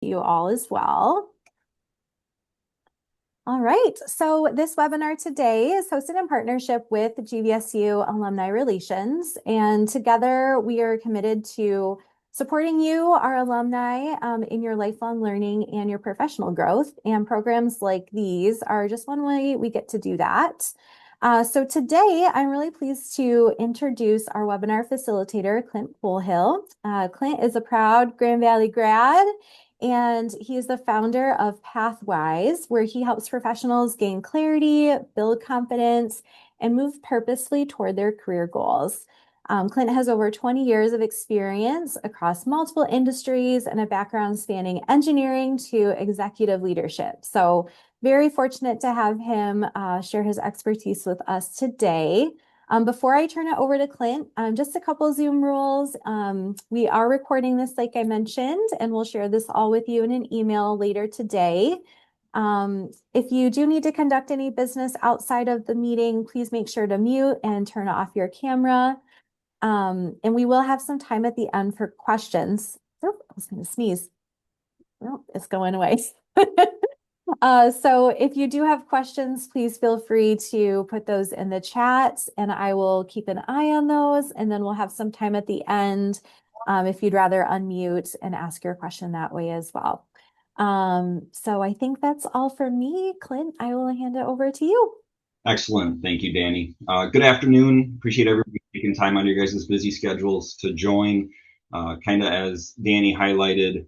You all as well. All right, so this webinar today is hosted in partnership with GVSU Alumni Relations, and together we are committed to supporting you, our alumni, in your lifelong learning and your professional growth. And programs like these are just one way we get to do that. So today, I'm really pleased to introduce our webinar facilitator, Clint Polhill. Clint is a proud Grand Valley grad, and he is the founder of Pathwyz, where he helps professionals gain clarity, build confidence, and move purposefully toward their career goals. Clint has over 20 years of experience across multiple industries and a background spanning engineering to executive leadership. So very fortunate to have him share his expertise with us today. Before I turn it over to Clint, just a couple Zoom rules. We are recording this, like I mentioned, and we'll share this all with you in an email later today. If you do need to conduct any business outside of the meeting, please make sure to mute and turn off your camera. And we will have some time at the end for questions. Oh, I was going to sneeze. Oh, it's going away. So if you do have questions, please feel free to put those in the chat and I will keep an eye on those. And then we'll have some time at the end if you'd rather unmute and ask your question that way as well. So I think that's all for me. Clint, I will hand it over to you. Excellent. Thank you, Danny. Good afternoon. Appreciate everybody taking time out of your guys' busy schedules to join. Kind of as Danny highlighted,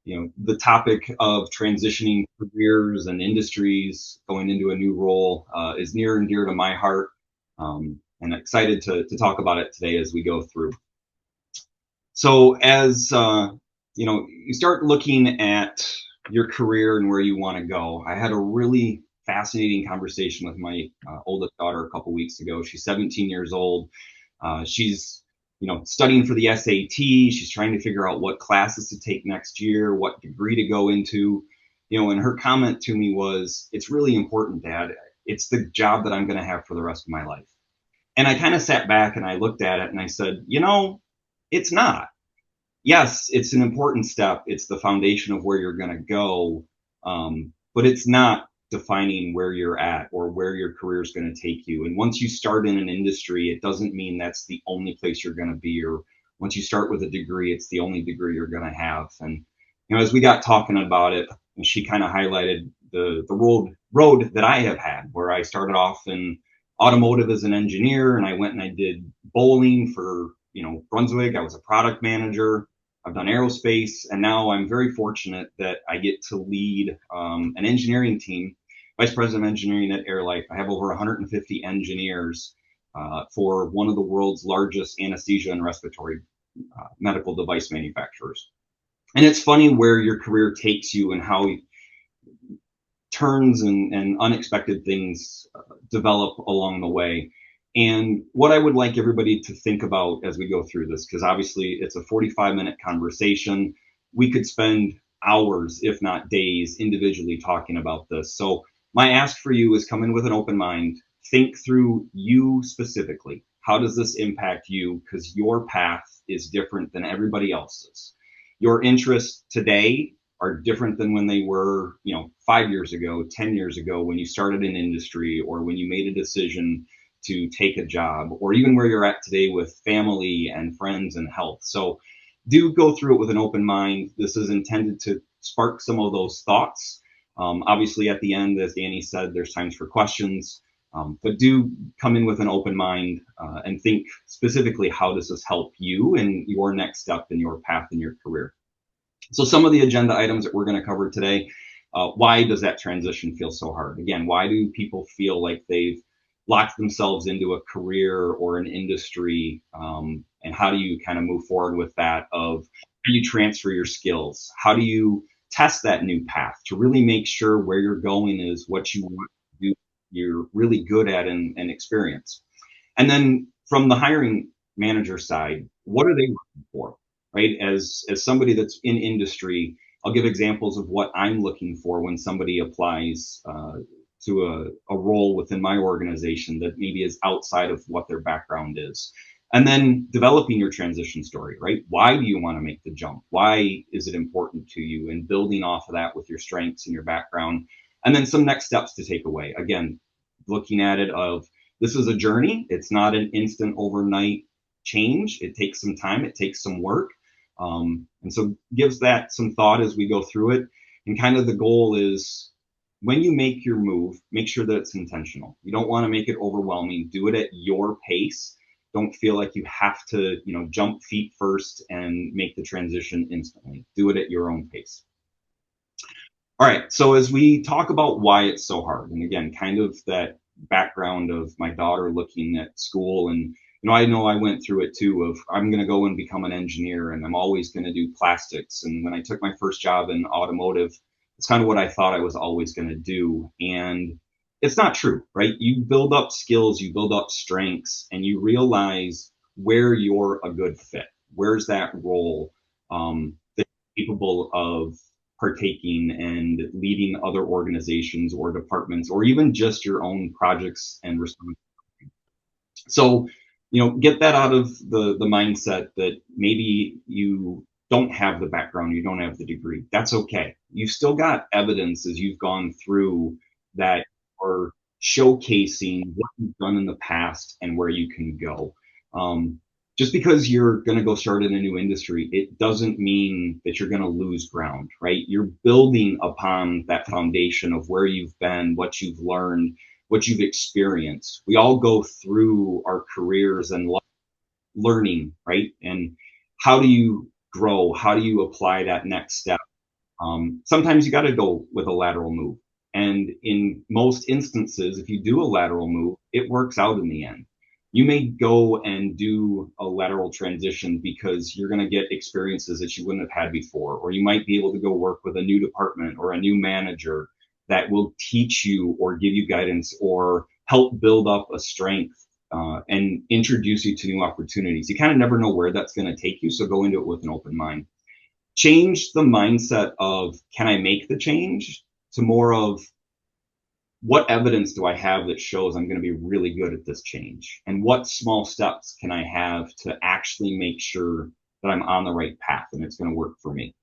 the topic of transitioning careers and industries, going into a new role is near and dear to my heart, and excited to talk about it today as we go through. So as you start looking at your career and where you want to go, I had a really fascinating conversation with my oldest daughter a couple weeks ago. She's 17 years old. She's studying for the SAT. She's trying to figure out what classes to take next year, what degree to go into. And her comment to me was, "It's really important, Dad. It's the job that I'm going to have for the rest of my life." And I kind of sat back and I looked at it and I said, it's not. Yes, it's an important step. It's the foundation of where you're going to go. But it's not defining where you're at or where your career is going to take you. And once you start in an industry, it doesn't mean that's the only place you're going to be. Or once you start with a degree, it's the only degree you're going to have. And as we got talking about it, she kind of highlighted the road that I have had, where I started off in automotive as an engineer, and I went and I did bowling for Brunswick. I was a product manager. I've done aerospace, and now I'm very fortunate that I get to lead an engineering team, vice president of engineering at AirLife. I have over 150 engineers for one of the world's largest anesthesia and respiratory medical device manufacturers. And it's funny where your career takes you and how turns and unexpected things develop along the way. And what I would like everybody to think about as we go through this, because obviously it's a 45-minute conversation. We could spend hours, if not days, individually talking about this. So my ask for you is come in with an open mind. Think through you specifically. How does this impact you? Because your path is different than everybody else's. Your interests today are different than when they were, 5 years ago, 10 years ago, when you started an industry or when you made a decision to take a job, or even where you're at today with family and friends and health. So do go through it with an open mind. This is intended to spark some of those thoughts. Obviously, at the end, as Danny said, there's times for questions, but do come in with an open mind and think specifically, how does this help you in your next step in your path in your career? So some of the agenda items that we're going to cover today, why does that transition feel so hard? Again, why do people feel like they've locked themselves into a career or an industry, and how do you kind of move forward with that? How do you transfer your skills? How do you test that new path to really make sure where you're going is what you want to do, you're really good at and experience? And then from the hiring manager side, what are they looking for, right? As somebody that's in industry, I'll give examples of what I'm looking for when somebody applies to a role within my organization that maybe is outside of what their background is. And then developing your transition story, right? Why do you want to make the jump? Why is it important to you? And building off of that with your strengths and your background. And then some next steps to take away. Again, looking at it of this is a journey. It's not an instant overnight change. It takes some time. It takes some work. And so gives that some thought as we go through it. And kind of the goal is when you make your move, make sure that it's intentional. You don't want to make it overwhelming. Do it at your pace. Don't feel like you have to, jump feet first and make the transition instantly. Do it at your own pace. All right. So as we talk about why it's so hard, and again, kind of that background of my daughter looking at school, and I know I went through it too, of I'm going to go and become an engineer and I'm always going to do plastics. And when I took my first job in automotive, it's kind of what I thought I was always going to do. And it's not true, right? You build up skills, you build up strengths, and you realize where you're a good fit. Where's that role that's capable of partaking and leading other organizations or departments, or even just your own projects and responsibilities. So, get that out of the mindset that maybe you don't have the background, you don't have the degree. That's okay. You've still got evidence as you've gone through that are showcasing what you've done in the past and where you can go. Just because you're going to go start in a new industry, it doesn't mean that you're going to lose ground, right? You're building upon that foundation of where you've been, what you've learned, what you've experienced. We all go through our careers and learning, right? And how do you grow? How do you apply that next step? Sometimes you got to go with a lateral move. And in most instances, if you do a lateral move, it works out in the end. You may go and do a lateral transition because you're going to get experiences that you wouldn't have had before, or you might be able to go work with a new department or a new manager that will teach you or give you guidance or help build up a strength and introduce you to new opportunities. You kind of never know where that's going to take you, so go into it with an open mind. Change the mindset of, can I make the change, to more of, what evidence do I have that shows I'm going to be really good at this change? And what small steps can I have to actually make sure that I'm on the right path and it's going to work for me?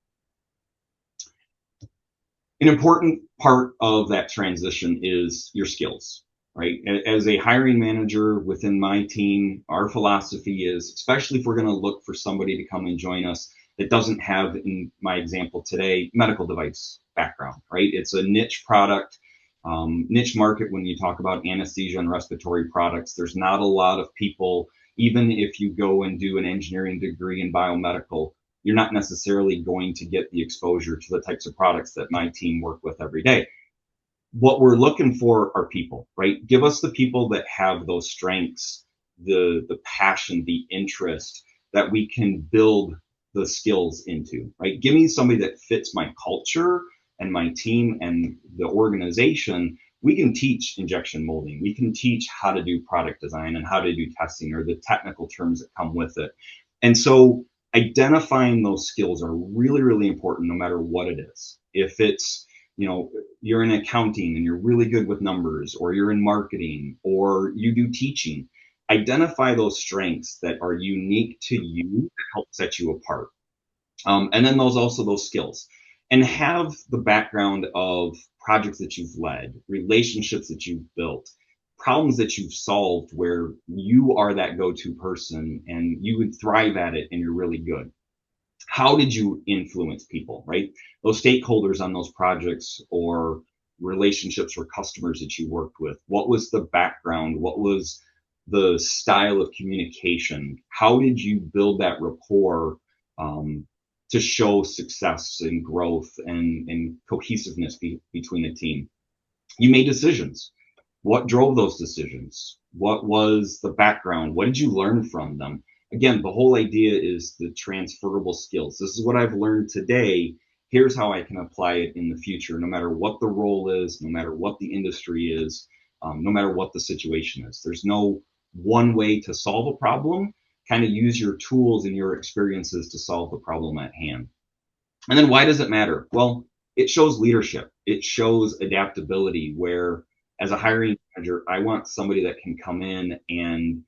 An important part of that transition is your skills, right? As a hiring manager within my team, our philosophy is, especially if we're going to look for somebody to come and join us that doesn't have, in my example today, medical device background, right? It's a niche product. Niche market. When you talk about anesthesia and respiratory products, there's not a lot of people. Even if you go and do an engineering degree in biomedical, you're not necessarily going to get the exposure to the types of products that my team work with every day. What we're looking for are people, right? Give us the people that have those strengths, the passion, the interest that we can build the skills into, right? Give me somebody that fits my culture and my team and the organization. We can teach injection molding. We can teach how to do product design and how to do testing, or the technical terms that come with it. And so identifying those skills are really, really important no matter what it is. If it's, you're in accounting and you're really good with numbers, or you're in marketing, or you do teaching, identify those strengths that are unique to you that help set you apart. And then those skills. And have the background of projects that you've led, relationships that you've built, problems that you've solved where you are that go-to person and you would thrive at it and you're really good. How did you influence people, right? Those stakeholders on those projects or relationships or customers that you worked with. What was the background? What was the style of communication? How did you build that rapport to show success and growth and cohesiveness between a team? You made decisions. What drove those decisions? What was the background? What did you learn from them? Again, the whole idea is the transferable skills. This is what I've learned today. Here's how I can apply it in the future, no matter what the role is, no matter what the industry is, no matter what the situation is. There's no one way to solve a problem. Kind of use your tools and your experiences to solve the problem at hand. And then why does it matter? Well, it shows leadership. It shows adaptability, where as a hiring manager, I want somebody that can come in and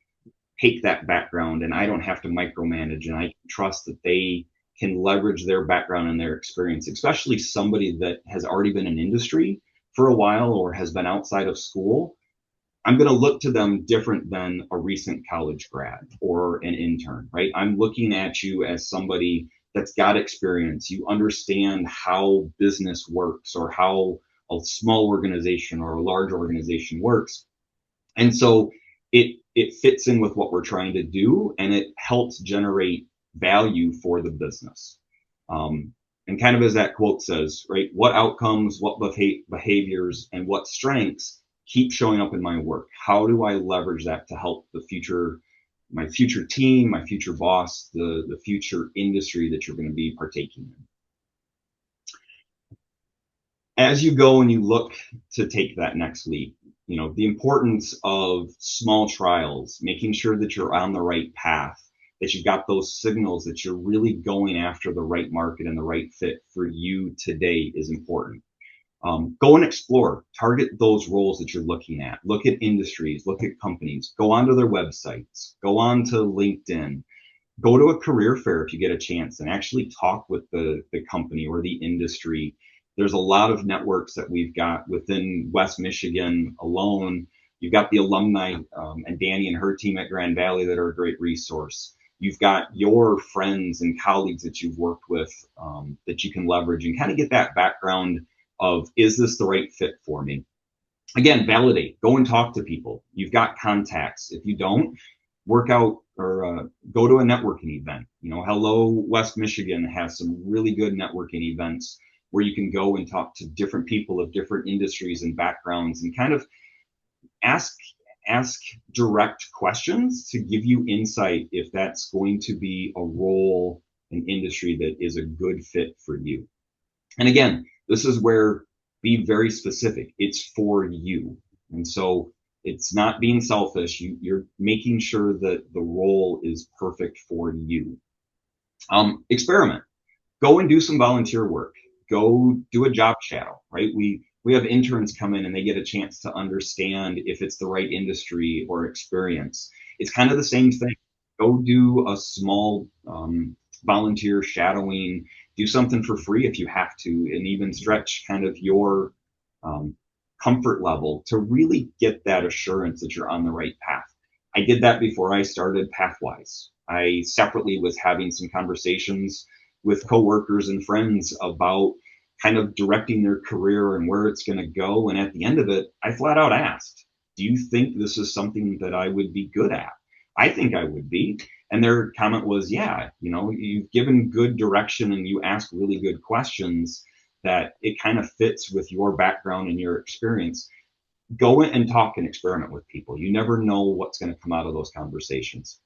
take that background and I don't have to micromanage, and I can trust that they can leverage their background and their experience, especially somebody that has already been in industry for a while or has been outside of school. I'm going to look to them different than a recent college grad or an intern, right? I'm looking at you as somebody that's got experience. You understand how business works or how a small organization or a large organization works. And so it fits in with what we're trying to do, and it helps generate value for the business. And kind of as that quote says, right, what outcomes, what behaviors, and what strengths keep showing up in my work? How do I leverage that to help my future team, my future boss, the future industry that you're going to be partaking in? As you go and you look to take that next leap, the importance of small trials, making sure that you're on the right path, that you've got those signals that you're really going after the right market and the right fit for you today is important. Go and explore, target those roles that you're looking at, look at industries, look at companies, go onto their websites, go on to LinkedIn, go to a career fair if you get a chance and actually talk with the company or the industry. There's a lot of networks that we've got within West Michigan alone. You've got the alumni and Danny and her team at Grand Valley that are a great resource. You've got your friends and colleagues that you've worked with that you can leverage and kind of get that background of, is this the right fit for me? Again, validate, go and talk to people. You've got contacts. If you don't, work out or go to a networking event. Hello West Michigan has some really good networking events where you can go and talk to different people of different industries and backgrounds and kind of ask direct questions to give you insight if that's going to be a role, an industry that is a good fit for you. And again, this is where be very specific. It's for you. And so it's not being selfish. You're making sure that the role is perfect for you. Experiment. Go and do some volunteer work. Go do a job shadow, right? We have interns come in and they get a chance to understand if it's the right industry or experience. It's kind of the same thing. Go do a small volunteer shadowing, do something for free if you have to, and even stretch kind of your comfort level to really get that assurance that you're on the right path. I did that before I started Pathwyz. I separately was having some conversations with coworkers and friends about kind of directing their career and where it's going to go. And at the end of it, I flat out asked, do you think this is something that I would be good at? I think I would be. And their comment was, yeah, you've given good direction and you ask really good questions that it kind of fits with your background and your experience. Go in and talk and experiment with people. You never know what's going to come out of those conversations.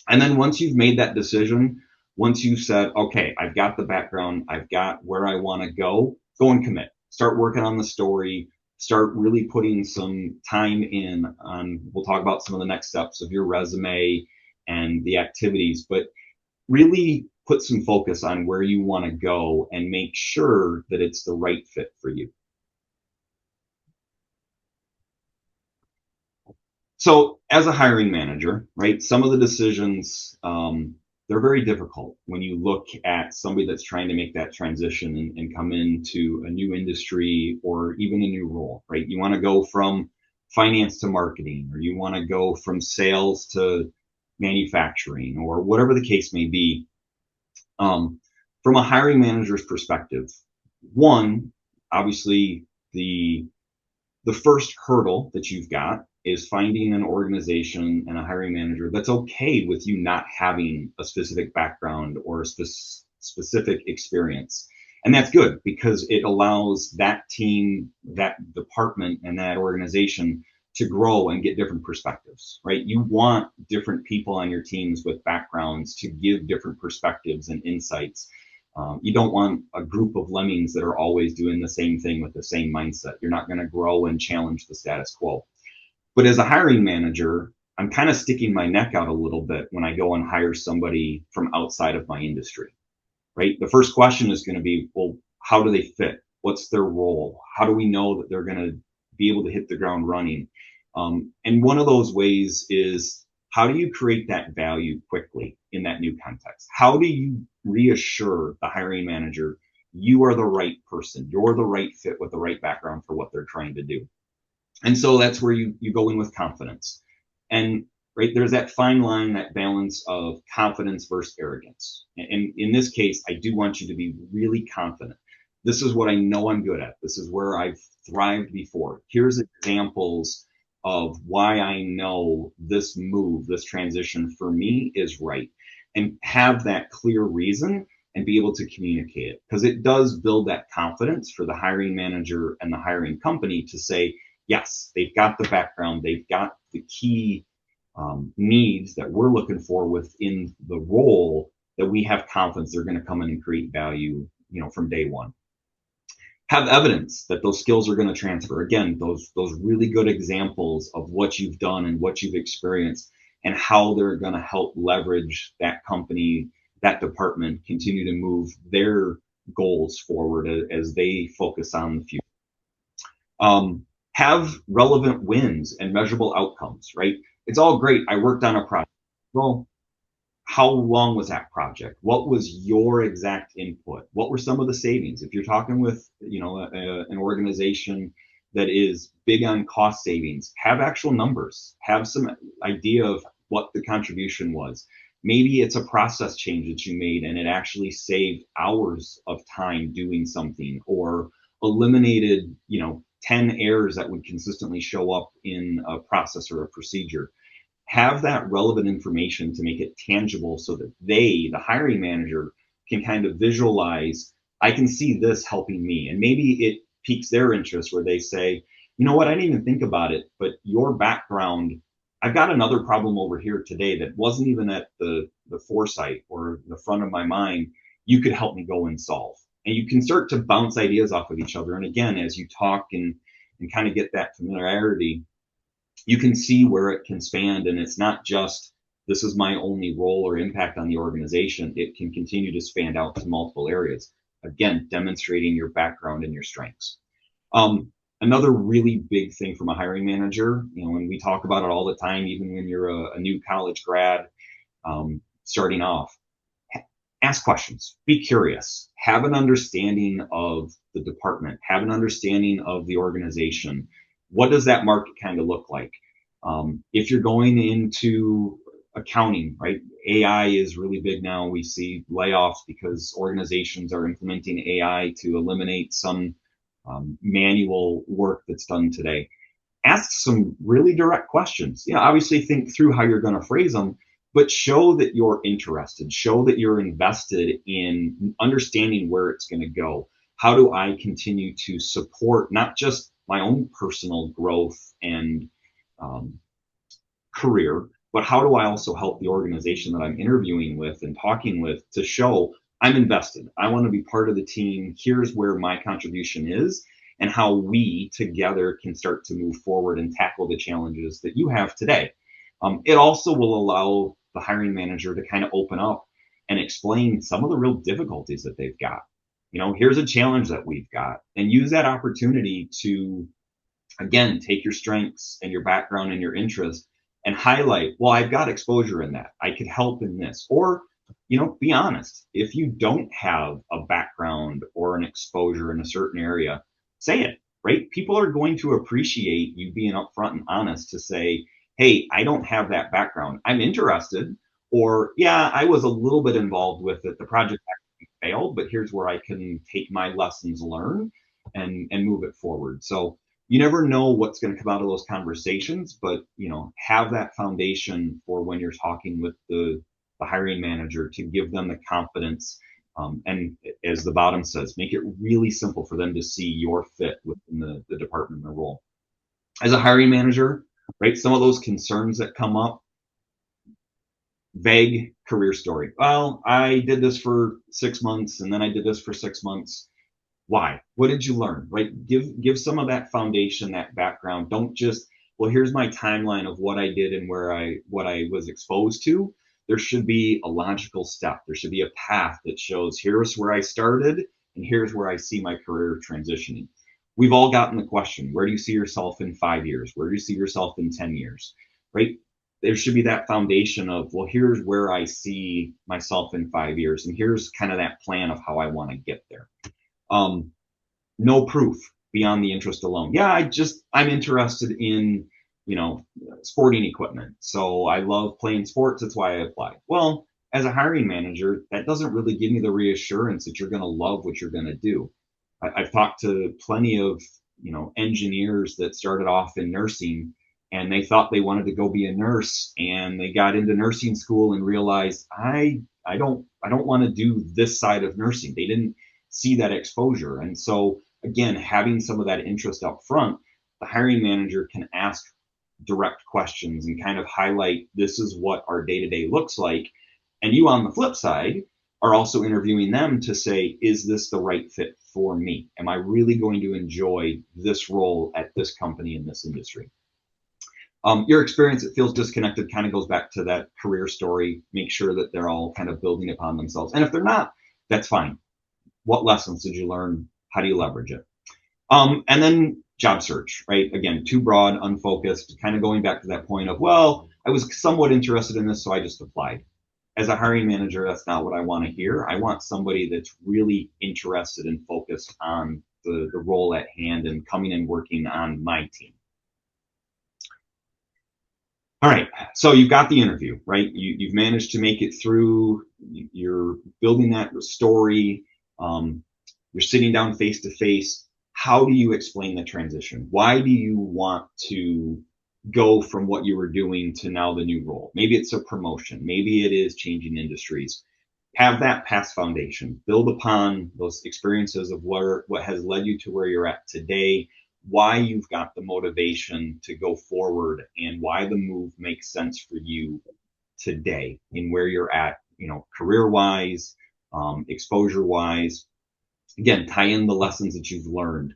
And then once you've made that decision, once you've said, okay, I've got the background, I've got where I want to go and commit. Start working on the story, start really putting some time in on, we'll talk about some of the next steps of your resume and the activities, but really put some focus on where you want to go and make sure that it's the right fit for you. So as a hiring manager, right, some of the decisions, they're very difficult when you look at somebody that's trying to make that transition and come into a new industry or even a new role, right? You want to go from finance to marketing, or you want to go from sales to manufacturing, or whatever the case may be. From a hiring manager's perspective, one, obviously the first hurdle that you've got is finding an organization and a hiring manager that's okay with you not having a specific background or a specific experience. And that's good because it allows that team, that department, and that organization to grow and get different perspectives, right? You want different people on your teams with backgrounds to give different perspectives and insights. You don't want a group of lemmings that are always doing the same thing with the same mindset. You're not going to grow and challenge the status quo. But as a hiring manager, I'm kind of sticking my neck out a little bit when I go and hire somebody from outside of my industry, right? The first question is going to be, well, how do they fit? What's their role? How do we know that they're going to be able to hit the ground running? And one of those ways is, How do you create that value quickly in that new context? How do you reassure the hiring manager you are the right person, you're the right fit with the right background for what they're trying to do? And so that's where you go in with confidence. And right, there's that fine line, that balance of confidence versus arrogance. And in this case, I do want you to be really confident. This is what I know I'm good at. This is where I've thrived before. Here's examples of why I know this move, this transition for me is right. And have that clear reason and be able to communicate it, because it does build that confidence for the hiring manager and the hiring company to say, yes, they've got the background, they've got the key needs that we're looking for within the role, that we have confidence they're going to come in and create value, from day one. Have evidence that those skills are going to transfer. Again, those really good examples of what you've done and what you've experienced and how they're going to help leverage that company, that department, continue to move their goals forward as they focus on the future. Have relevant wins and measurable outcomes, right? It's all great. I worked on a project. Well, how long was that project? What was your exact input? What were some of the savings? If you're talking with, an organization that is big on cost savings, have actual numbers, have some idea of what the contribution was. Maybe it's a process change that you made and it actually saved hours of time doing something, or eliminated, 10 errors that would consistently show up in a process or a procedure. Have that relevant information to make it tangible so that the hiring manager, can kind of visualize, I can see this helping me. And maybe it piques their interest where they say, you know what, I didn't even think about it, but your background, I've got another problem over here today that wasn't even at the foresight or the front of my mind. You could help me go and solve. And you can start to bounce ideas off of each other. And again, as you talk and kind of get that familiarity, you can see where it can span. And it's not just, this is my only role or impact on the organization. It can continue to span out to multiple areas. Again, demonstrating your background and your strengths. Another really big thing from a hiring manager, and we talk about it all the time, even when you're a new college grad, starting off, ask questions, be curious, have an understanding of the department, have an understanding of the organization. What does that market kind of look like? If you're going into accounting, right? AI is really big now. We see layoffs because organizations are implementing AI to eliminate some manual work that's done today. Ask some really direct questions. Obviously think through how you're going to phrase them, but show that you're interested, show that you're invested in understanding where it's going to go. How do I continue to support not just my own personal growth and career, but how do I also help the organization that I'm interviewing with and talking with to show I'm invested. I want to be part of the team. Here's where my contribution is and how we together can start to move forward and tackle the challenges that you have today. It also will allow the hiring manager to kind of open up and explain some of the real difficulties that they've got. Here's a challenge that we've got, and use that opportunity to, again, take your strengths and your background and your interest and highlight, well, I've got exposure in that. I could help in this. Or, be honest. If you don't have a background or an exposure in a certain area, say it, right? People are going to appreciate you being upfront and honest to say, hey, I don't have that background. I'm interested. Or, yeah, I was a little bit involved with it. The project actually failed, but here's where I can take my lessons learned and move it forward. So you never know what's going to come out of those conversations, but, have that foundation for when you're talking with the hiring manager to give them the confidence. And as the bottom says, make it really simple for them to see your fit within the department and the role. As a hiring manager, right, some of those concerns that come up, vague career story. Well, I did this for 6 months and then I did this for 6 months. Why? What did you learn? Right? Give some of that foundation, that background. Don't just, well, here's my timeline of what I did and what I was exposed to. There should be a logical step. There should be a path that shows here's where I started and here's where I see my career transitioning. We've all gotten the question, where do you see yourself in 5 years? Where do you see yourself in 10 years? Right? there should be that foundation of, well, here's where I see myself in 5 years, and here's kind of that plan of how I want to get there. No proof beyond the interest alone. Yeah, I'm interested in, sporting equipment. So I love playing sports. That's why I applied. Well, as a hiring manager, that doesn't really give me the reassurance that you're going to love what you're going to do. I've talked to plenty of, engineers that started off in nursing, and they thought they wanted to go be a nurse, and they got into nursing school and realized I don't want to do this side of nursing. They didn't see that exposure. And so again, having some of that interest up front, the hiring manager can ask direct questions and kind of highlight, this is what our day-to-day looks like. And you, on the flip side, are also interviewing them to say, is this the right fit for me? Am I really going to enjoy this role at this company in this industry? Your experience, it feels disconnected, kind of goes back to that career story. Make sure that they're all kind of building upon themselves. And if they're not, that's fine. What lessons did you learn? How do you leverage it? And then job search, right? Again, too broad, unfocused, kind of going back to that point of, well, I was somewhat interested in this, so I just applied. As a hiring manager, that's not what I want to hear. I want somebody that's really interested and focused on the role at hand and coming and working on my team. All right, so you've got the interview, right? You've managed to make it through. You're building that story. You're sitting down face to face. How do you explain the transition? Why do you want to go from what you were doing to now the new role? Maybe it's a promotion. Maybe it is changing industries. Have that past foundation. Build upon those experiences of what has led you to where you're at today, why you've got the motivation to go forward, and why the move makes sense for you today in where you're at, career-wise, exposure-wise. Again, tie in the lessons that you've learned.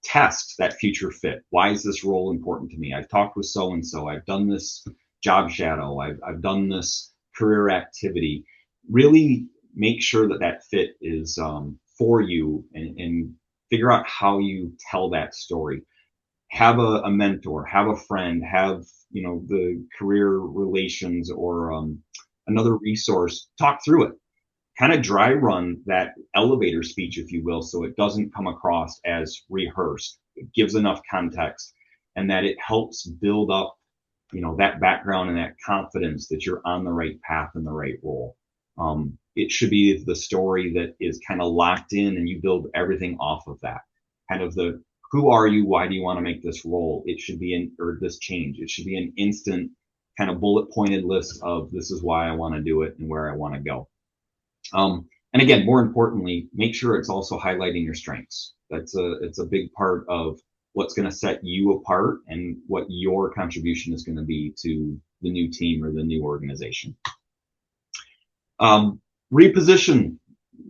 Test that future fit. Why is this role important to me? I've talked with so-and-so. I've done this job shadow. I've done this career activity. Really make sure that fit is for you, and figure out how you tell that story. Have a mentor, have a friend, have, the career relations or another resource. Talk through it. Kind of dry run that elevator speech, if you will, so it doesn't come across as rehearsed. It gives enough context, and that it helps build up, that background and that confidence that you're on the right path and the right role. It should be the story that is kind of locked in, and you build everything off of that. Kind of the, who are you? Why do you want to make this role? It should be or this change. It should be an instant kind of bullet pointed list of, this is why I want to do it and where I want to go. And again, more importantly, make sure it's also highlighting your strengths. It's a big part of what's going to set you apart and what your contribution is going to be to the new team or the new organization. Reposition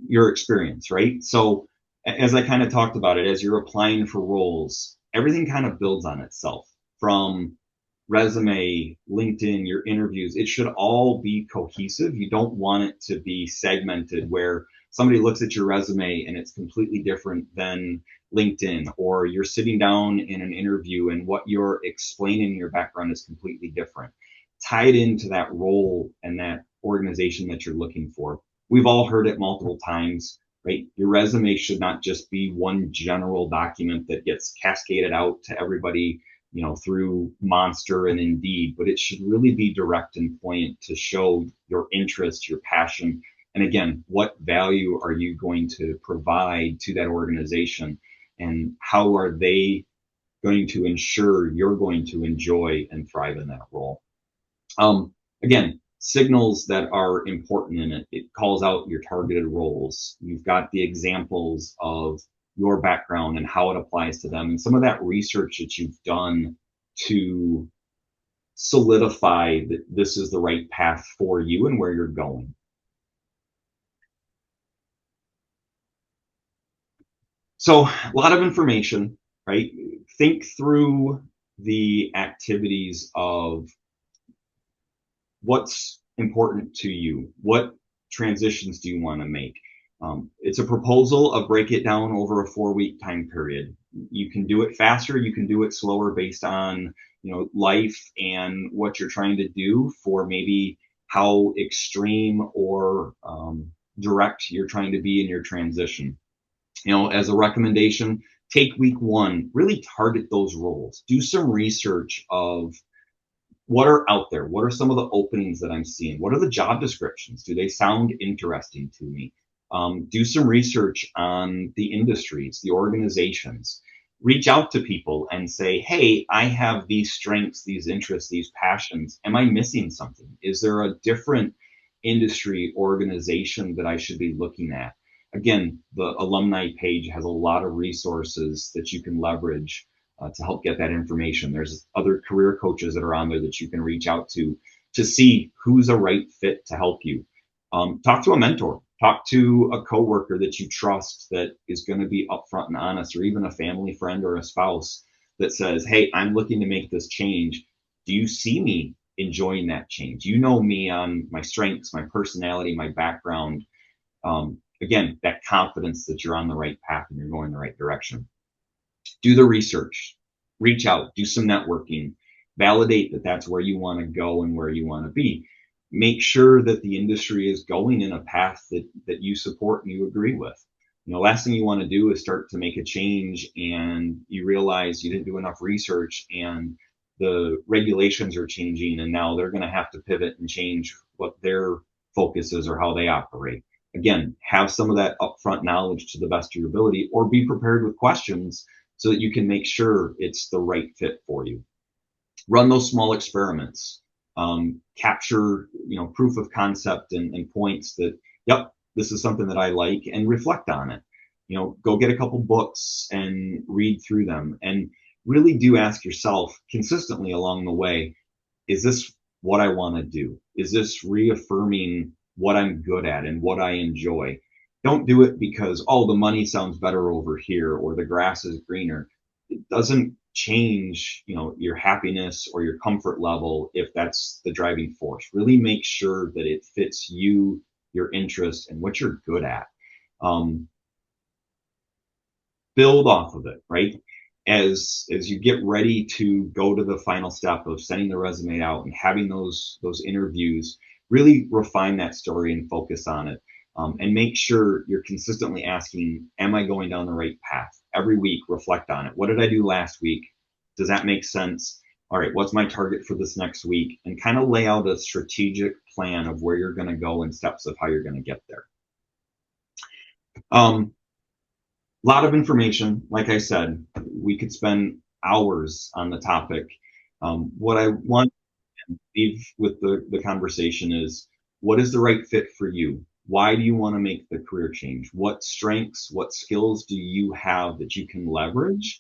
your experience, right? So as I kind of talked about it, as you're applying for roles, everything kind of builds on itself, from resume, LinkedIn, your interviews. It should all be cohesive. You don't want it to be segmented where somebody looks at your resume and it's completely different than LinkedIn, or you're sitting down in an interview and what you're explaining in your background is completely different. Tie it into that role and that organization that you're looking for. We've all heard it multiple times, right? Your resume should not just be one general document that gets cascaded out to everybody, through Monster and Indeed, but it should really be direct and poignant to show your interest, your passion, and again, what value are you going to provide to that organization, and how are they going to ensure you're going to enjoy and thrive in that role. Again, signals that are important in it. It calls out your targeted roles. You've got the examples of your background and how it applies to them, and some of that research that you've done to solidify that this is the right path for you and where you're going. So a lot of information, right? Think through the activities of what's important to you. What transitions do you want to make? It's a proposal of break it down over a 4-week time period. You can do it faster, you can do it slower based on life and what you're trying to do for maybe how extreme or direct you're trying to be in your transition. As a recommendation, take week 1, really target those roles. Do some research of what are out there. What are some of the openings that I'm seeing? What are the job descriptions? Do they sound interesting to me? Do some research on the industries, the organizations. Reach out to people and say, hey, I have these strengths, these interests, these passions. Am I missing something? Is there a different industry organization that I should be looking at? Again, the alumni page has a lot of resources that you can leverage to help get that information. There's other career coaches that are on there that you can reach out to see who's a right fit to help you. Talk to a mentor, talk to a coworker that you trust that is going to be upfront and honest, or even a family friend or a spouse that says, hey, I'm looking to make this change. Do you see me enjoying that change? You know me on my strengths, my personality, my background. Again, that confidence that you're on the right path and you're going in the right direction. Do the research, reach out, do some networking, validate that that's where you want to go and where you want to be. Make sure that the industry is going in a path that you support and you agree with. Last thing you want to do is start to make a change and you realize you didn't do enough research and the regulations are changing and now they're going to have to pivot and change what their focus is or how they operate. Again, have some of that upfront knowledge to the best of your ability, or be prepared with questions so that you can make sure it's the right fit for you. Run those small experiments. Capture, proof of concept and points that, yep, this is something that I like, and reflect on it. Go get a couple books and read through them, and really do ask yourself consistently along the way, is this what I want to do? Is this reaffirming what I'm good at and what I enjoy? Don't do it because, oh, the money sounds better over here or the grass is greener. It doesn't change, your happiness or your comfort level if that's the driving force. Really make sure that it fits you, your interests, and what you're good at. Build off of it, right? As you get ready to go to the final step of sending the resume out and having those interviews, really refine that story and focus on it. And make sure you're consistently asking, am I going down the right path? Every week, reflect on it. What did I do last week? Does that make sense? All right, what's my target for this next week? And kind of lay out a strategic plan of where you're going to go and steps of how you're going to get there. Lot of information. Like I said, we could spend hours on the topic. What I want to leave with the conversation is, what is the right fit for you? Why do you want to make the career change? What strengths, what skills do you have that you can leverage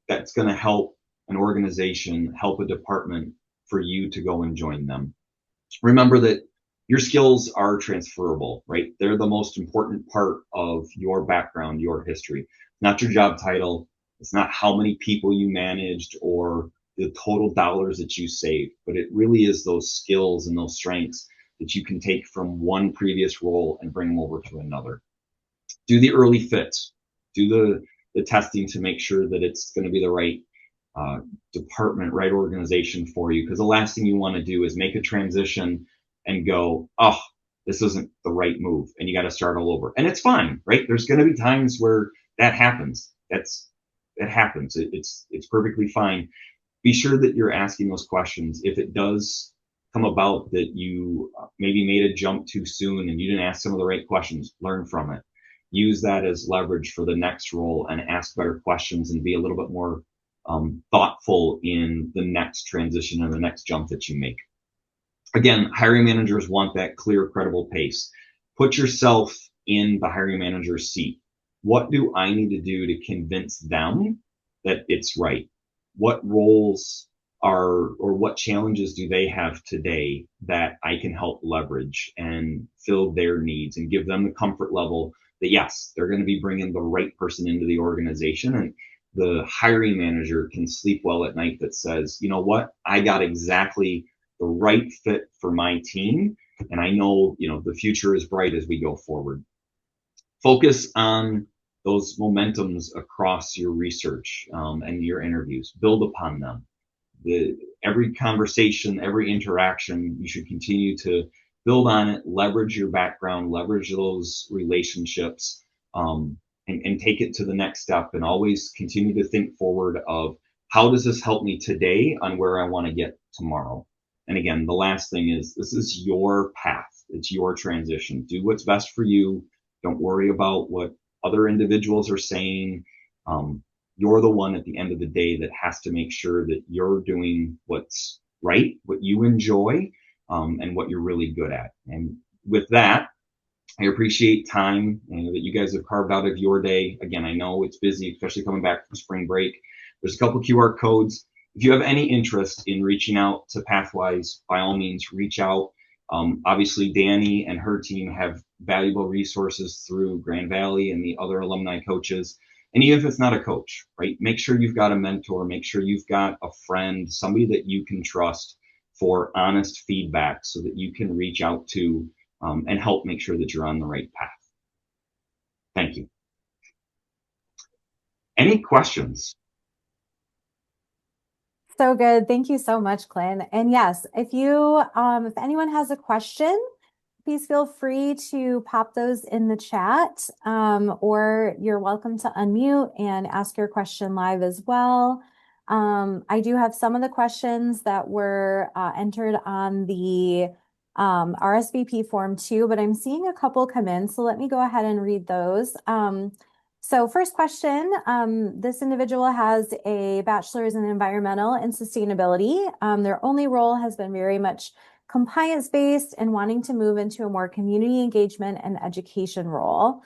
that's going to help an organization, help a department for you to go and join them? Remember that your skills are transferable, right? They're the most important part of your background, your history. Not your job title. It's not how many people you managed or the total dollars that you saved, but it really is those skills and those strengths that you can take from one previous role and bring them over to another. Do the early fits. Do the testing to make sure that it's going to be the right department, right organization for you. Because the last thing you want to do is make a transition and go, oh, this isn't the right move, and you got to start all over. And it's fine, right? There's going to be times where that happens. It happens. It's perfectly fine. Be sure that you're asking those questions. If it does come about that you maybe made a jump too soon and you didn't ask some of the right questions, learn from it. Use that as leverage for the next role and ask better questions and be a little bit more thoughtful in the next transition and the next jump that you make. Again, hiring managers want that clear, credible pace. Put yourself in the hiring manager's seat. What do I need to do to convince them that it's right? What roles or what challenges do they have today that I can help leverage and fill their needs and give them the comfort level that, yes, they're going to be bringing the right person into the organization, and the hiring manager can sleep well at night that says, you know what, I got exactly the right fit for my team, and I know, the future is bright as we go forward. Focus on those momentums across your research and your interviews. Build upon them. Every conversation, every interaction, you should continue to build on it, leverage your background, leverage those relationships, and take it to the next step. And always continue to think forward of how does this help me today on where I want to get tomorrow. And again, the last thing is this is your path. It's your transition. Do what's best for you. Don't worry about what other individuals are saying. You're the one at the end of the day that has to make sure that you're doing what's right, what you enjoy, and what you're really good at. And with that, I appreciate time that you guys have carved out of your day. Again, I know it's busy, especially coming back from spring break. There's a couple QR codes. If you have any interest in reaching out to Pathwyz, by all means, reach out. Obviously, Danny and her team have valuable resources through Grand Valley and the other alumni coaches. And even if it's not a coach, right, make sure you've got a mentor, make sure you've got a friend, somebody that you can trust for honest feedback so that you can reach out to and help make sure that you're on the right path. Thank you. Any questions? So good. Thank you so much, Clint. And yes, if anyone has a question, please feel free to pop those in the chat, or you're welcome to unmute and ask your question live as well. I do have some of the questions that were entered on the RSVP form too, but I'm seeing a couple come in, so let me go ahead and read those. So first question, this individual has a bachelor's in environmental and sustainability. Their only role has been very much compliance-based and wanting to move into a more community engagement and education role,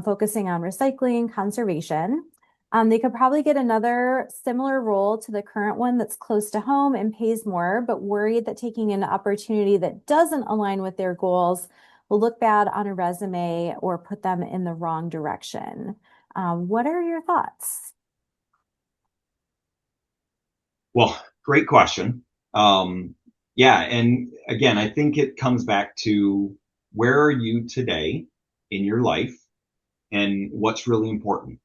focusing on recycling, conservation. They could probably get another similar role to the current one that's close to home and pays more, but worried that taking an opportunity that doesn't align with their goals will look bad on a resume or put them in the wrong direction. What are your thoughts? Well, great question. Yeah, and again, I think it comes back to where are you today in your life and what's really important.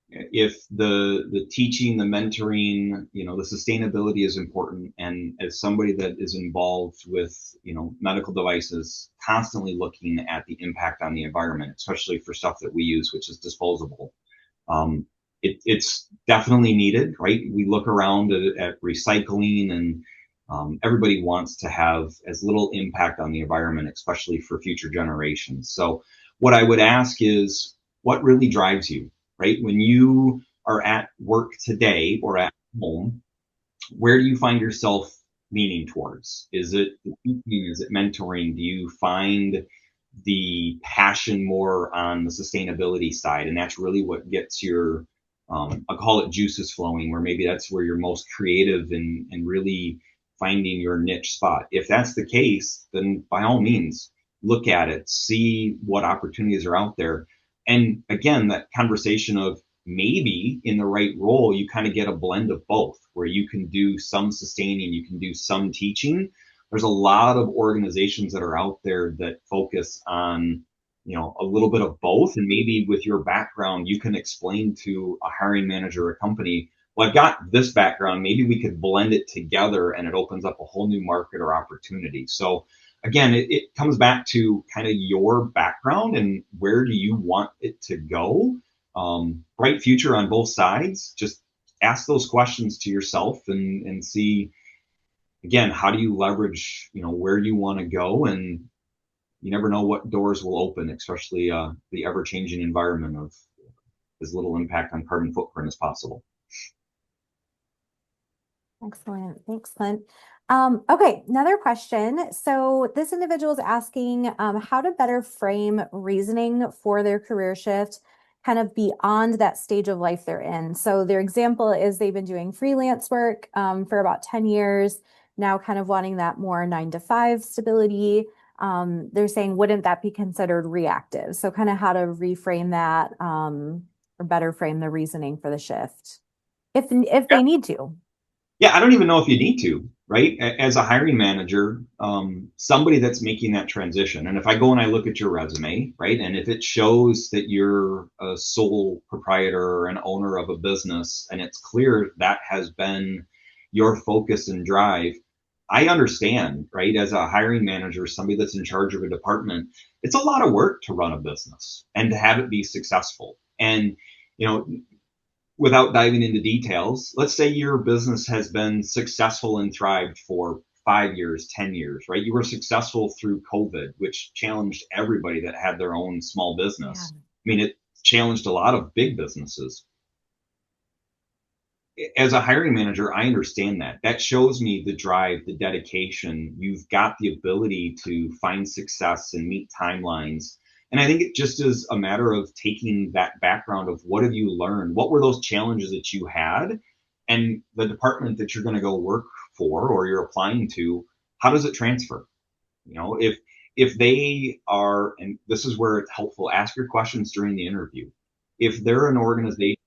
If the teaching, the mentoring, the sustainability is important, and as somebody that is involved with, medical devices, constantly looking at the impact on the environment, especially for stuff that we use, which is disposable, it's definitely needed, right? We look around at recycling and everybody wants to have as little impact on the environment, especially for future generations. So what I would ask is, what really drives you, right? When you are at work today or at home, where do you find yourself leaning towards? Is it teaching? Is it mentoring? Do you find the passion more on the sustainability side? And that's really what gets your, I'll call it juices flowing, where maybe that's where you're most creative and really finding your niche spot. If that's the case, then by all means, look at it, see what opportunities are out there. And again, that conversation of maybe in the right role, you kind of get a blend of both, where you can do some sustaining, you can do some teaching. There's a lot of organizations that are out there that focus on, a little bit of both. And maybe with your background, you can explain to a hiring manager or a company, well, I've got this background, maybe we could blend it together and it opens up a whole new market or opportunity. So again, it comes back to kind of your background and where do you want it to go. Bright future on both sides. Just ask those questions to yourself and see, again, how do you leverage, where you want to go, and you never know what doors will open, especially the ever-changing environment of as little impact on carbon footprint as possible. Excellent. Thanks, Clint. Okay, another question. So this individual is asking how to better frame reasoning for their career shift kind of beyond that stage of life they're in. So their example is they've been doing freelance work for about 10 years, now kind of wanting that more 9-to-5 stability. They're saying, wouldn't that be considered reactive? So kind of how to reframe that or better frame the reasoning for the shift if they need to. Yeah, I don't even know if you need to. right? As a hiring manager, somebody that's making that transition. And if I go and I look at your resume, right, and if it shows that you're a sole proprietor or an owner of a business, and it's clear that has been your focus and drive, I understand, right? As a hiring manager, somebody that's in charge of a department, it's a lot of work to run a business and to have it be successful. And, you know, without diving into details, let's say your business has been successful and thrived for 5 years, 10 years, right? You were successful through COVID, which challenged everybody that had their own small Yeah. business. I mean, it challenged a lot of big businesses. As a hiring manager, I understand that. That shows me the drive, the dedication. You've got the ability to find success and meet timelines. And I think it just is a matter of taking that background of what have you learned? What were those challenges that you had? And the department that you're going to go work for or you're applying to, how does it transfer? You know, if they are, and this is where it's helpful, ask your questions during the interview. If they're an organization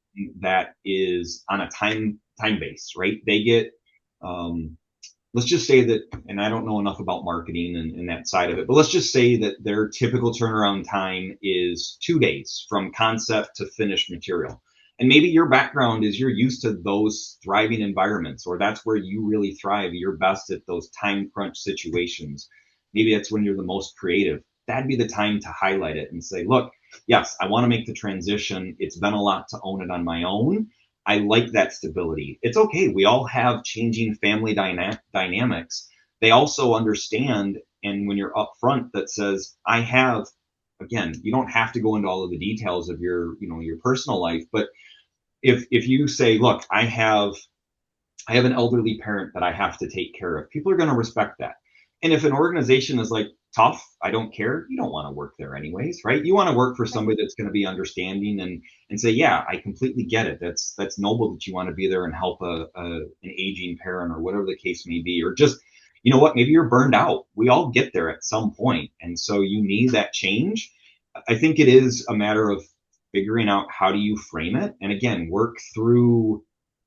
that is on a time base, right? They get let's just say that, and I don't know enough about marketing and that side of it, but let's just say that their typical turnaround time is 2 days from concept to finished material. And maybe your background is you're used to those thriving environments, or that's where you really thrive. You're best at those time crunch situations. Maybe that's when you're the most creative. That'd be the time to highlight it and say, look, yes, I want to make the transition. It's been a lot to own it on my own. I like that stability. It's okay. We all have changing family dynamics. They also understand, and when you're upfront, that says, I have, again, you don't have to go into all of the details of your personal life, but if you say, look, I have an elderly parent that I have to take care of, people are going to respect that. And if an organization is like, tough, I don't care, you don't want to work there anyways, right? You want to work for somebody that's going to be understanding and say, yeah, I completely get it. That's noble that you want to be there and help an aging parent or whatever the case may be, or just, you know what, maybe you're burned out. We all get there at some point, and so you need that change. I think it is a matter of figuring out how do you frame it, and again, work through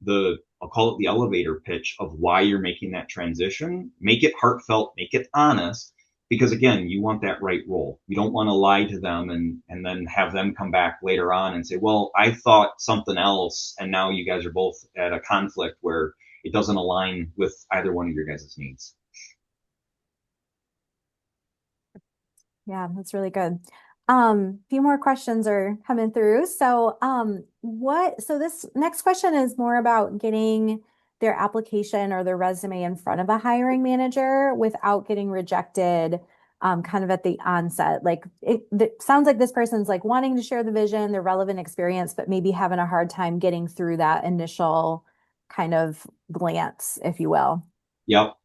I'll call it the elevator pitch of why you're making that transition. Make it heartfelt, make it honest, because again, you want that right role. You don't want to lie to them and then have them come back later on and say, well, I thought something else, and now you guys are both at a conflict where it doesn't align with either one of your guys' needs. Yeah, that's really good. A few more questions are coming through. So, so this next question is more about getting their application or their resume in front of a hiring manager without getting rejected, kind of at the onset. Like it sounds like this person's like wanting to share the vision, their relevant experience, but maybe having a hard time getting through that initial kind of glance, if you will. Yep.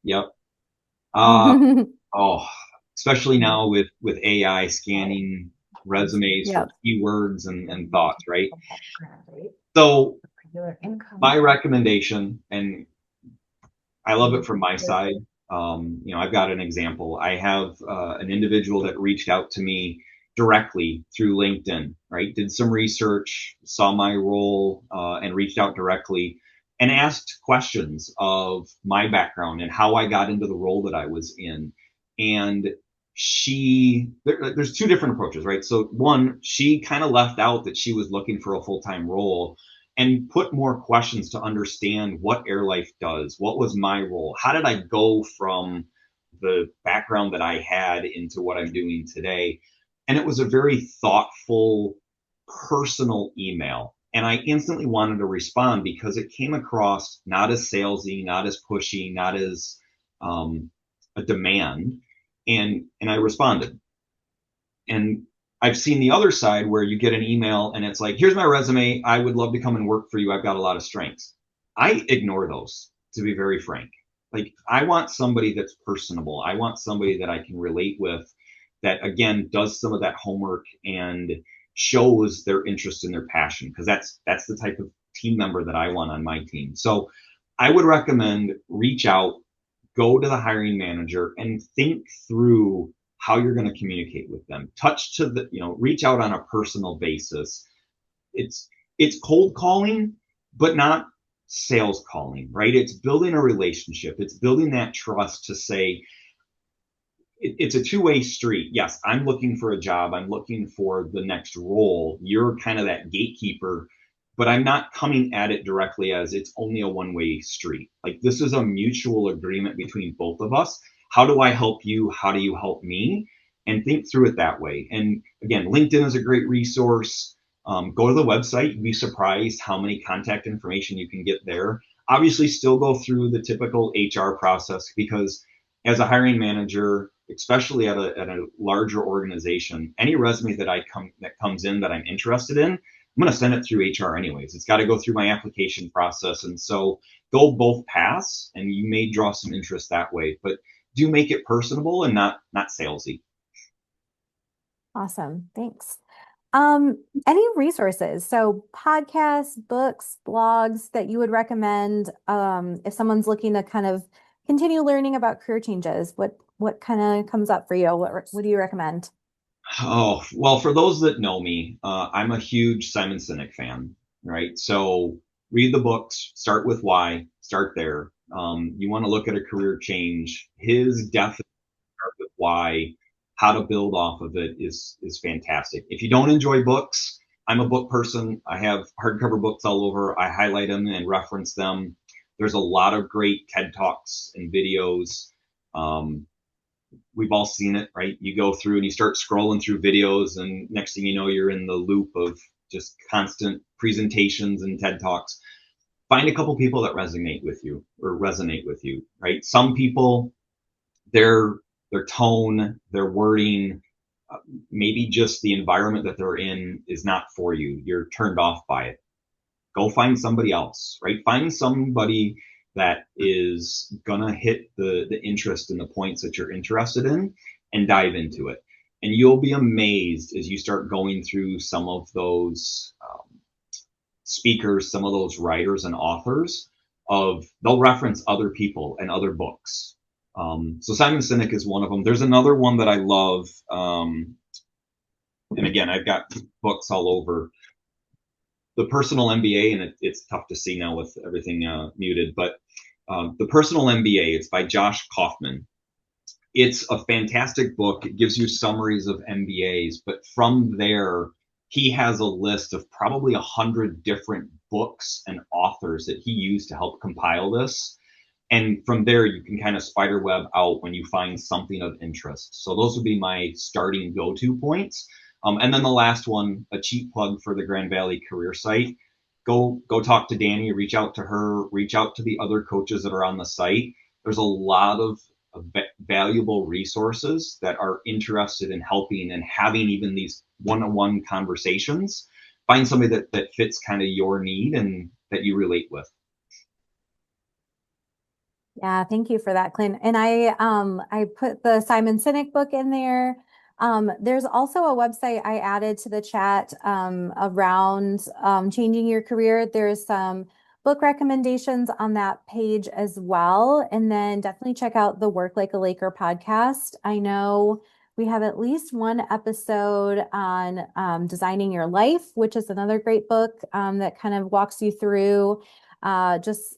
Yep. Uh, oh, especially now with AI scanning resumes for Yep. keywords and thoughts, right? So my recommendation, and I love it from my side. I've got an example. I have an individual that reached out to me directly through LinkedIn, right? Did some research, saw my role, and reached out directly and asked questions of my background and how I got into the role that I was in. And there's two different approaches, right? So one, she kind of left out that she was looking for a full-time role and put more questions to understand what AirLife does. What was my role? How did I go from the background that I had into what I'm doing today? And it was a very thoughtful, personal email. And I instantly wanted to respond because it came across not as salesy, not as pushy, not as a demand. And I responded. And I've seen the other side where you get an email and it's like, here's my resume. I would love to come and work for you. I've got a lot of strengths. I ignore those, to be very frank. Like, I want somebody that's personable. I want somebody that I can relate with, that again does some of that homework and shows their interest and their passion, because that's the type of team member that I want on my team. So I would recommend reach out, go to the hiring manager and think through how you're going to communicate with them. Reach out on a personal basis. It's cold calling, but not sales calling, right? It's building a relationship. It's building that trust to say, it's a two-way street. Yes, I'm looking for a job. I'm looking for the next role. You're kind of that gatekeeper, but I'm not coming at it directly as it's only a one-way street. Like, this is a mutual agreement between both of us. How do I help you? How do you help me? And think through it that way. And again, LinkedIn is a great resource. Go to the website. You'd be surprised how many contact information you can get there. Obviously, still go through the typical HR process, because as a hiring manager, especially at a larger organization, any resume that comes in that I'm interested in, I'm going to send it through HR anyways. It's got to go through my application process. And so they'll both pass, and you may draw some interest that way, but do make it personable and not salesy. Awesome. Thanks. Any resources? So podcasts, books, blogs that you would recommend if someone's looking to kind of continue learning about career changes? What kind of comes up for you? What do you recommend? Oh, well, for those that know me, I'm a huge Simon Sinek fan, right? So read the books, start with why, start there. You want to look at a career change. His definition of why, how to build off of it is fantastic. If you don't enjoy books, I'm a book person. I have hardcover books all over. I highlight them and reference them. There's a lot of great TED Talks and videos. We've all seen it, right? You go through and you start scrolling through videos, and next thing you know, you're in the loop of just constant presentations and TED Talks. Find a couple people that resonate with you, right? Some people, their tone, their wording, maybe just the environment that they're in is not for you. You're turned off by it. Go find somebody else, right? Find somebody that is gonna hit the interest and the points that you're interested in, and dive into it. And you'll be amazed as you start going through some of those speakers, some of those writers and authors, they'll reference other people and other books. So Simon Sinek is one of them. There's another one that I love. And again, I've got books all over. The Personal MBA, and it's tough to see now with everything muted, but The Personal MBA, it's by Josh Kaufman. It's a fantastic book. It gives you summaries of MBAs, but from there, he has a list of probably 100 different books and authors that he used to help compile this. And from there, you can kind of spider web out when you find something of interest. So those would be my starting go-to points. And then the last one, a cheap plug for the Grand Valley Career Site. Go talk to Danny, reach out to her, reach out to the other coaches that are on the site. There's a lot of valuable resources that are interested in helping and having even these one-on-one conversations. Find somebody that fits kind of your need and that you relate with. Yeah, thank you for that, Clint. And I put the Simon Sinek book in there. There's also a website I added to the chat around changing your career. There's some book recommendations on that page as well. And then definitely check out the Work Like a Laker podcast. I know we have at least one episode on Designing Your Life, which is another great book that kind of walks you through just,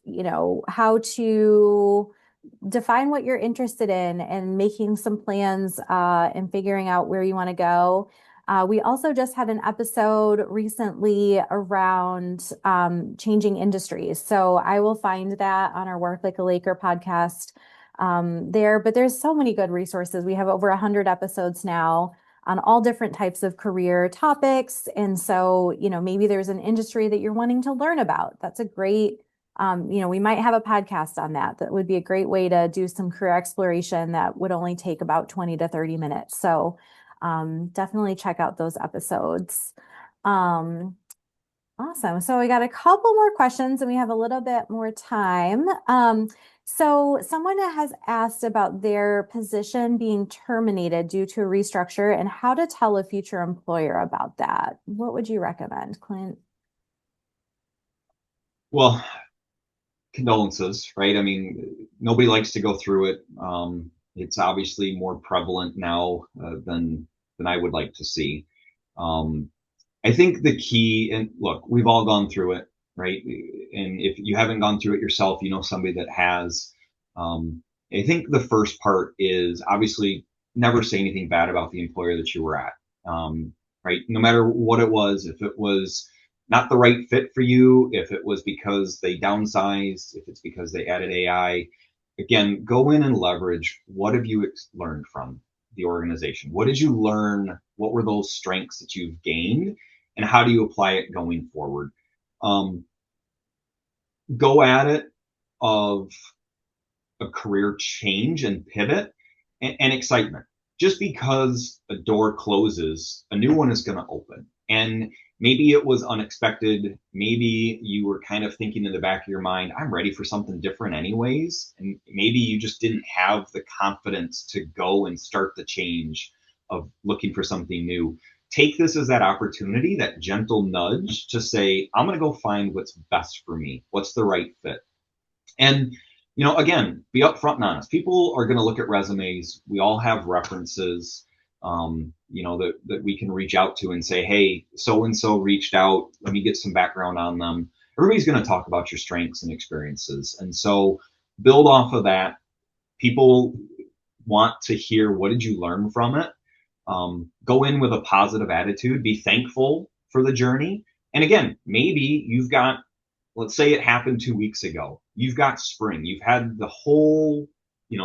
how to define what you're interested in and making some plans and figuring out where you want to go. We also just had an episode recently around changing industries. So I will find that on our Work Like a Laker podcast there. But there's so many good resources. We have over 100 episodes now on all different types of career topics. And so, maybe there's an industry that you're wanting to learn about. That's a great, we might have a podcast on that. That would be a great way to do some career exploration that would only take about 20 to 30 minutes. So definitely check out those episodes. Awesome. So we got a couple more questions and we have a little bit more time. So someone has asked about their position being terminated due to a restructure and how to tell a future employer about that. What would you recommend, Clint? Well, condolences, right? I mean, nobody likes to go through it. It's obviously more prevalent now than I would like to see. I think the key, and look, we've all gone through it, right? and if you haven't gone through it yourself, you know somebody that has. I think the first part is obviously never say anything bad about the employer that you were at, right? No matter what it was, if it was not the right fit for you, if it was because they downsized, if it's because they added AI, again, go in and leverage what have you learned from the organization? What did you learn? What were those strengths that you've gained? And how do you apply it going forward? Um, Go at it of a career change and pivot and excitement. Just because a door closes, a new one is going to open. And maybe it was unexpected. Maybe you were kind of thinking in the back of your mind, I'm ready for something different anyways. And maybe you just didn't have the confidence to go and start the change of looking for something new. Take this as that opportunity, that gentle nudge to say, I'm going to go find what's best for me. What's the right fit? And again, be upfront and honest. People are going to look at resumes. We all have references, that we can reach out to and say, hey, so and so reached out. Let me get some background on them. Everybody's going to talk about your strengths and experiences, and so build off of that. People want to hear, what did you learn from it? Go in with a positive attitude. Be thankful for the journey. And again, maybe you've got, let's say it happened 2 weeks ago. You've got spring. You've had the whole,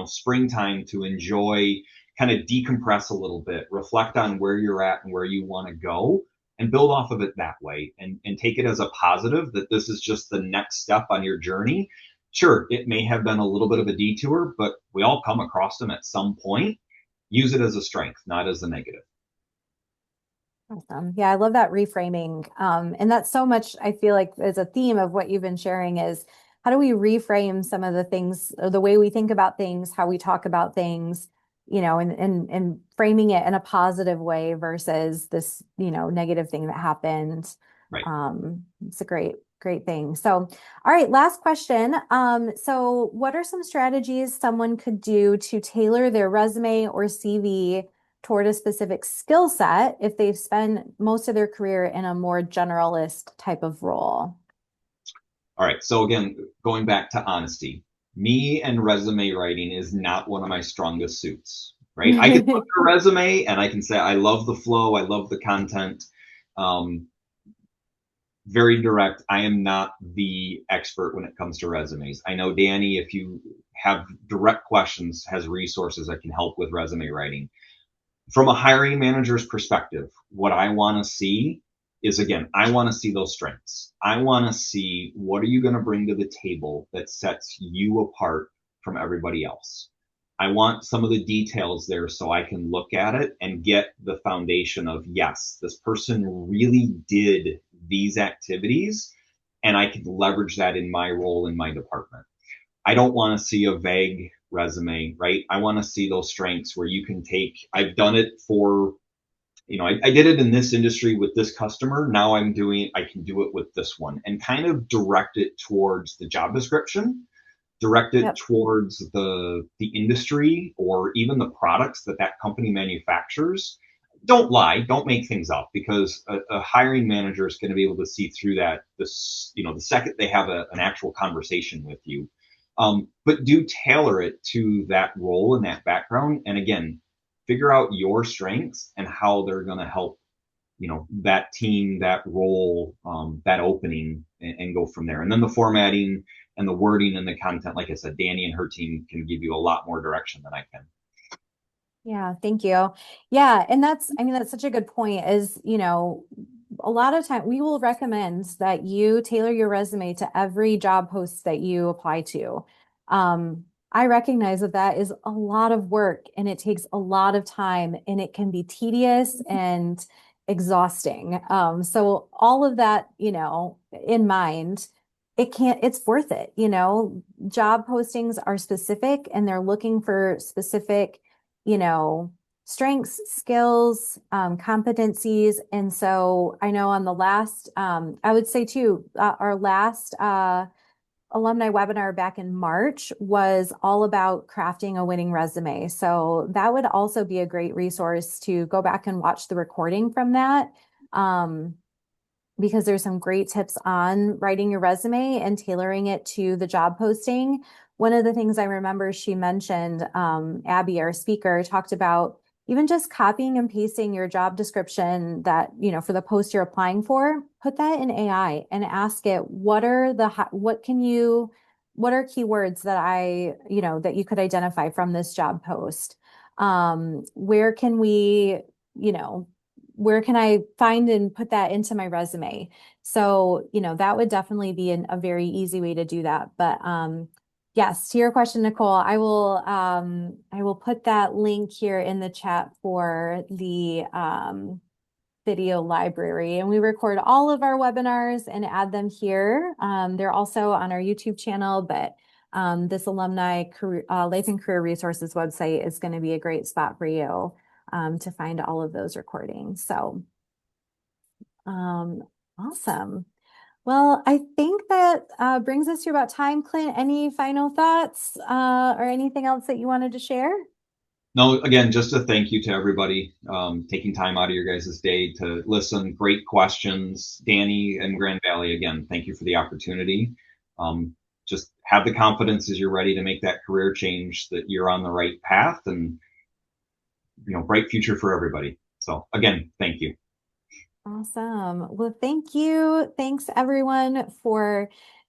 springtime to enjoy, kind of decompress a little bit, reflect on where you're at and where you want to go, and build off of it that way, and take it as a positive that this is just the next step on your journey. Sure, it may have been a little bit of a detour, but we all come across them at some point. Use it as a strength, not as a negative. Awesome. Yeah, I love that reframing. And that's so much, I feel like, as a theme of what you've been sharing is how do we reframe some of the things, or the way we think about things, how we talk about things, and framing it in a positive way versus this, negative thing that happened. Right. It's a great thing. So, all right, last question. So what are some strategies someone could do to tailor their resume or CV toward a specific skill set if they've spent most of their career in a more generalist type of role? All right. So again, going back to honesty, me and resume writing is not one of my strongest suits, right? I can look at a resume and I can say, I love the flow. I love the content. Um, Very direct. I am not the expert when it comes to resumes. I know Danny, if you have direct questions, has resources that can help with resume writing. From a hiring manager's perspective, what I want to see is, again, I want to see those strengths. I want to see, what are you going to bring to the table that sets you apart from everybody else? I want some of the details there so I can look at it and get the foundation of, yes, this person really did these activities, and I can leverage that in my role in my department. I don't want to see a vague resume, right? I want to see those strengths where you can take, I've done it for, I did it in this industry with this customer. Now I can do it with this one, and kind of direct it towards the job description, direct it Yep. towards the industry or even the products that company manufactures. Don't lie, don't make things up, because a hiring manager is going to be able to see through that the second they have an actual conversation with you. But do tailor it to that role and that background. And again, figure out your strengths and how they're going to help, that team, that role, that opening, and go from there. And then the formatting and the wording and the content, like I said, Danny and her team can give you a lot more direction than I can. Yeah, thank you. Yeah, and that's such a good point is, a lot of time we will recommend that you tailor your resume to every job post that you apply to. I recognize that is a lot of work and it takes a lot of time and it can be tedious and exhausting. So all of that, in mind, it's worth it. Job postings are specific and they're looking for specific, you know, strengths, skills, competencies. And so I know on the last, I would say too, our last alumni webinar back in March was all about crafting a winning resume. So that would also be a great resource to go back and watch the recording from that. because there's some great tips on writing your resume and tailoring it to the job posting. One of the things I remember she mentioned, Abby, our speaker, talked about even just copying and pasting your job description that, for the post you're applying for, put that in AI and ask it, what are keywords that that you could identify from this job post? Where can we, you know, where can I find and put that into my resume? So, that would definitely be a very easy way to do that. But yes, to your question, Nicole, I will put that link here in the chat for the video library. And we record all of our webinars and add them here. They're also on our YouTube channel, but this alumni life and career resources website is going to be a great spot for you to find all of those recordings. So awesome. Well, I think that brings us to about time. Clint, any final thoughts or anything else that you wanted to share? No, again, just a thank you to everybody taking time out of your guys' day to listen. Great questions. Danny and Grand Valley, again, thank you for the opportunity. Just have the confidence as you're ready to make that career change that you're on the right path, and bright future for everybody. So again, thank you. Awesome. Well, thank you. Thanks everyone for